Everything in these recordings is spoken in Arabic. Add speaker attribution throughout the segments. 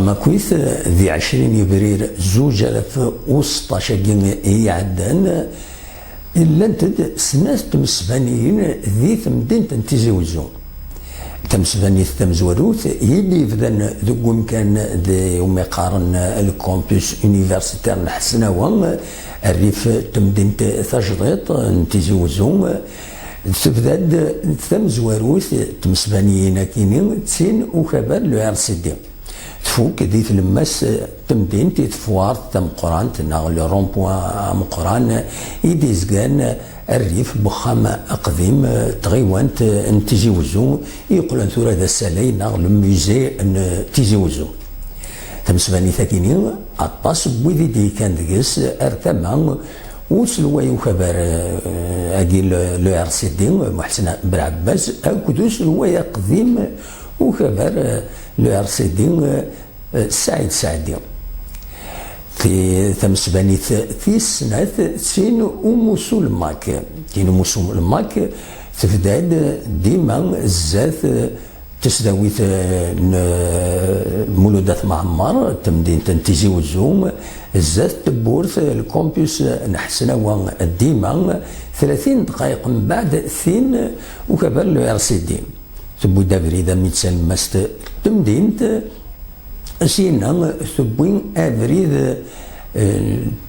Speaker 1: ماكويث ذي 20 يبرير 2016 هي عدان إلا انتد سناس تمسبانيين ذي ثمدين تنتيزي وزون تمسباني تمزوروث يلي فذن ذو كان ذي يوم يقارن الكامبوس يونيفرسيتير نحسنا وان الريف تمدين تجريط نتيزي وزون تبدأ تمزوروث تمسبانيين كينين تسين وخبر لو ار سي دي تفوك ديت الماس تمدين تفوار تم قران تناغ لو رون بوان مقران يديزكان الريف بخام اقديم تغيوانت نتيجي وزو يقول ثورة ذا السالي ناغ الميزي تيجي وزو تمسباني ثاكينين اطاس بويدي دي كان ديس ارتمان وسلوى يخبر اجي لو ار سي دي محسن بالعباس اكدو سلوى قديم وخبر لو ار سي دي سعيد سعدي في ثمسباني في السنة تسين وموسول ماك كاين موسول ماك تفداد ديما الزاث تسداويت مولودات معمر تمدين تنتيزي وزوم الزاث تبورث الكامبوس نحسنا ديما 30 دقائق من بعد ثين وكبر لو ار سي دي تبو دابري اذا ميتسال ماست تمدين سينا ثبوين افريد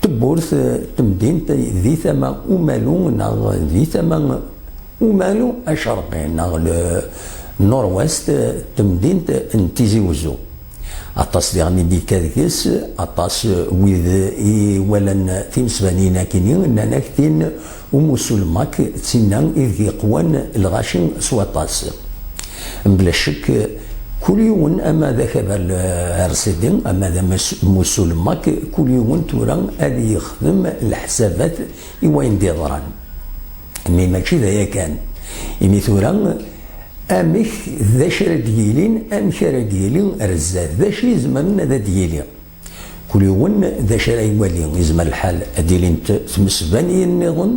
Speaker 1: تبورث تمدين ذي ثما ومالو ناغ ذي ثما ومالو اشرقي ناغ نورويست تمدين انتيزي وزو اطاس ديغني دي كاذكس اطاس ويذ ولن تيمسبانينا كينين نانا كتين وموسول ماك تسينا اذ قوان الغاشن سواطاس بلا شك كل يوم اما ذا خبر ارسدين اما ذا موسول ماك كل يوم تورا هذه يخدم الحسابات وين ديضران مي ماشي ذا كان يمي تورا امك ذا شرا ديالين ام شرا ديالين رزات ذا شي زمان ذا ديالي كل يوم ذا شرا يوالي يزمر الحال ديالين تمسباني النظن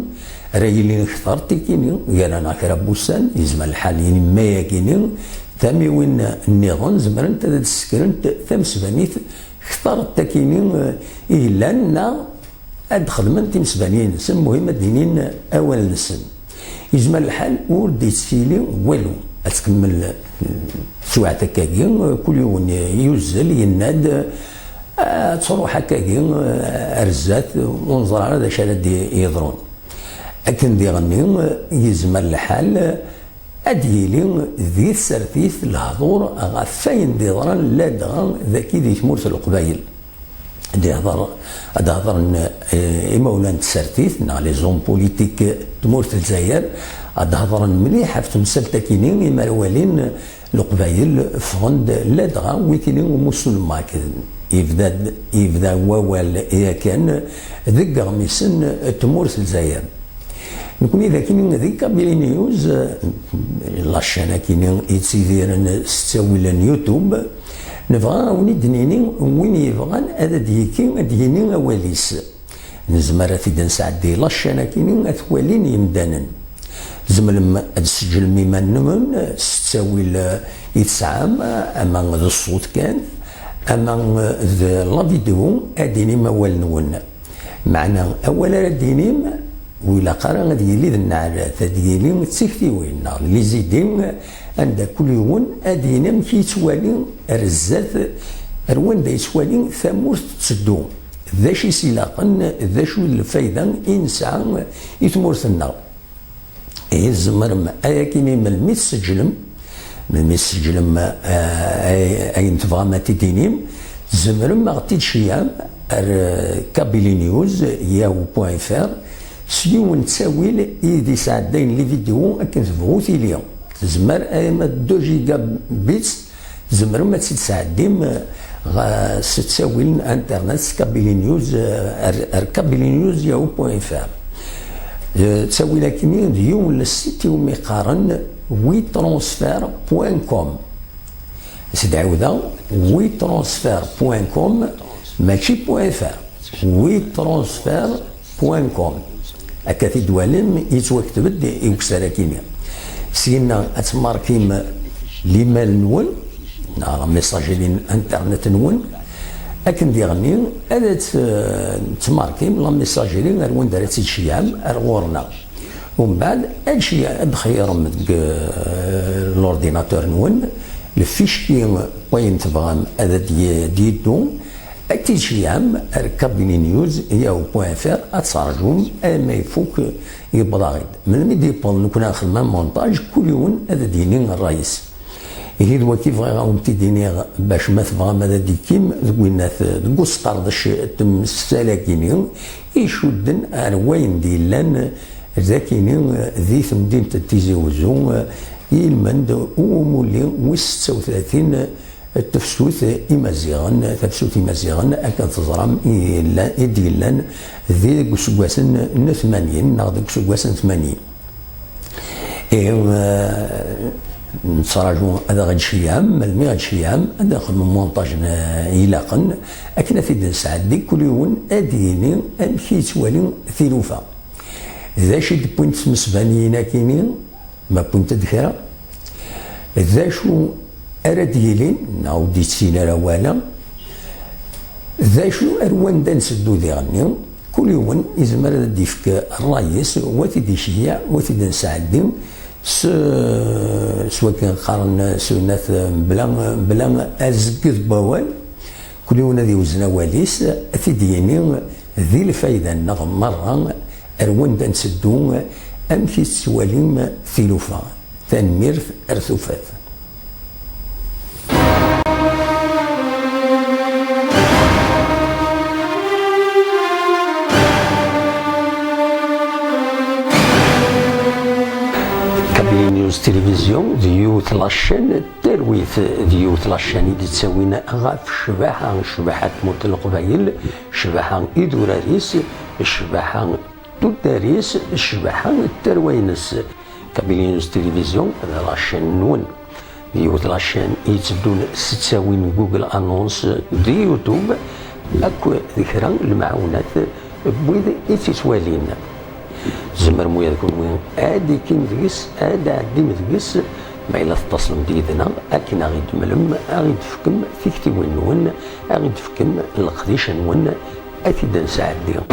Speaker 1: رايلين اخترتي كيني يانا كربوسان يزمر الحال ما يكيني ثامي وين النظام زمرنت تسكرنت ثمسبانيت اختارت تكينين إلا أن أدخل من تمسبانين سم مهمة دينين أول نسن يجمل الحال ولدي تسيلي والو أتكمل سواعة كاكين كل يوم يوزل يناد تروح هكاكين أرزات ونظر على ذا شاد يضرون أكن دي غني يزمل الحال أديلين ذي السرثيث الهضور غفاين ديضران لا دغان ذاكي ذي تمورث القبايل ديهضر إمولان السرثيث نا لي زون بوليتيك تمورث الجزائر أدهضر مليح في تمثال كينين إما الوالين القبايل فغند لا دغان ويكينين وموسول ماك يبدا ووال إذا كان ذك غميسن تمورث الجزائر نكون إذا كاين ذيك كابيلي نيوز لاشانا كاين يتسيديرن ستاوي يوتيوب نبغى وندنيني وين يبغى هذا ديكي ديني أواليس نزمر في نسعدي لاشانا كاين أثوالين يمدانن زمل تسجل ميمان نمن ستاوي يتسعام أما ذا الصوت كان أما لا فيديو أديني موال نون معنا أولا ديني ولا قرا غادي يلي النعرات ديالي تسكتي وين لي زيدين عند كل يوم ادينا مشي توالي رزات روان دا يتوالي ثمورت تسدو ذا شي سلاقا ذا شو الفايده انسان يتمورث النار اي الزمر ايا كيمي من المسجلم اي نتبغى ما تدينيم زمر ما غتيد شيام كابيلي نيوز ياو بوان فار سيون تساويل يدي ساعدين لي فيديو اكن تبغو تيليا تزمر اما 2 جيجا بيتس زمر ما تسد ساعدين ستساويل انترنت كابيلي نيوز كابيلي نيوز ياو بوان فار تساوي لكن ديو للسيت يوم يقارن وي ترونسفير بوان كوم سيد عوده وي ترونسفير بوان كوم ماشي بوان فار وي ترونسفير بوان كوم أكاثي دوالم يتوكتبد يوكسر كيميا سينا أتماركيم لمال نول لا ميساجي انترنت نون لكن ديغني هذا تماركي لا ميساجيري غير وين دارت شي عام غورنا ومن بعد هادشي ادخيرهم لورديناتور نون الفيشكي وين تبغى هذا ديدو اكيد شي عام ركبني نيوز ياو بوان فير اتسارجوم ما يفوك يبغى غيد من ميدي بون نكون خدام مونتاج كل يوم هذا ديني الرئيس هي دوا كيف غاهم تيديني باش ما تبغى ماذا ديكيم وينات قسطر داش تم السلاكيني يشدن وين ديلان ذاكيني ذي مدينة تيزي وزو يلمند ومولي و 36 تفسوت إمازيغن أكن تزرم يديلان ذي كسواسن 80 ناخذ كسواسن 80 نتفرجوا هذا غد شي عام المي غد شي عام هذا خدم مونتاج يلاقن اكن في نسعدي كل يوم اديني امشي توالي ثلوفه ذا شي بوينت مسبانينا كاينين ما بوينت دخيره ذا شو اراد يلين نعاود تسينا لا والا ذا شو اروان دا نسدو ذي غني كل يوم يزمر ديفك الرئيس وتيدي شيع وتيدي نسعدي سواء كان قارن سنات بلا ازكد بوال كل يوم ذي وزنا واليس ثديني ذي الفايده نغم مره اروان دا نسدو امشي سواليم ثلوفا تنمير ارثوفات نيوز تلفزيون ديوت لاشين ترويث ديوت لاشين اللي تساوينا غاف شباحة موت القبايل شباحة إدوراريس شباحة توداريس شباحة التروينس كابيل نيوز تلفزيون هذا لاشين نون ديوت لاشين يتبدون تساوين جوجل انونس دي يوتيوب اكو ذكرى المعونات بويد يتسوالين زمر مويا تكون وين ادي كيم ديس ادي عدي مدقس ما إلا تتصلم ديدنا أكن غيد ملم غيد فكم فيكتي وين ون غيد فكم القديش ون أكيد نساعد ديهم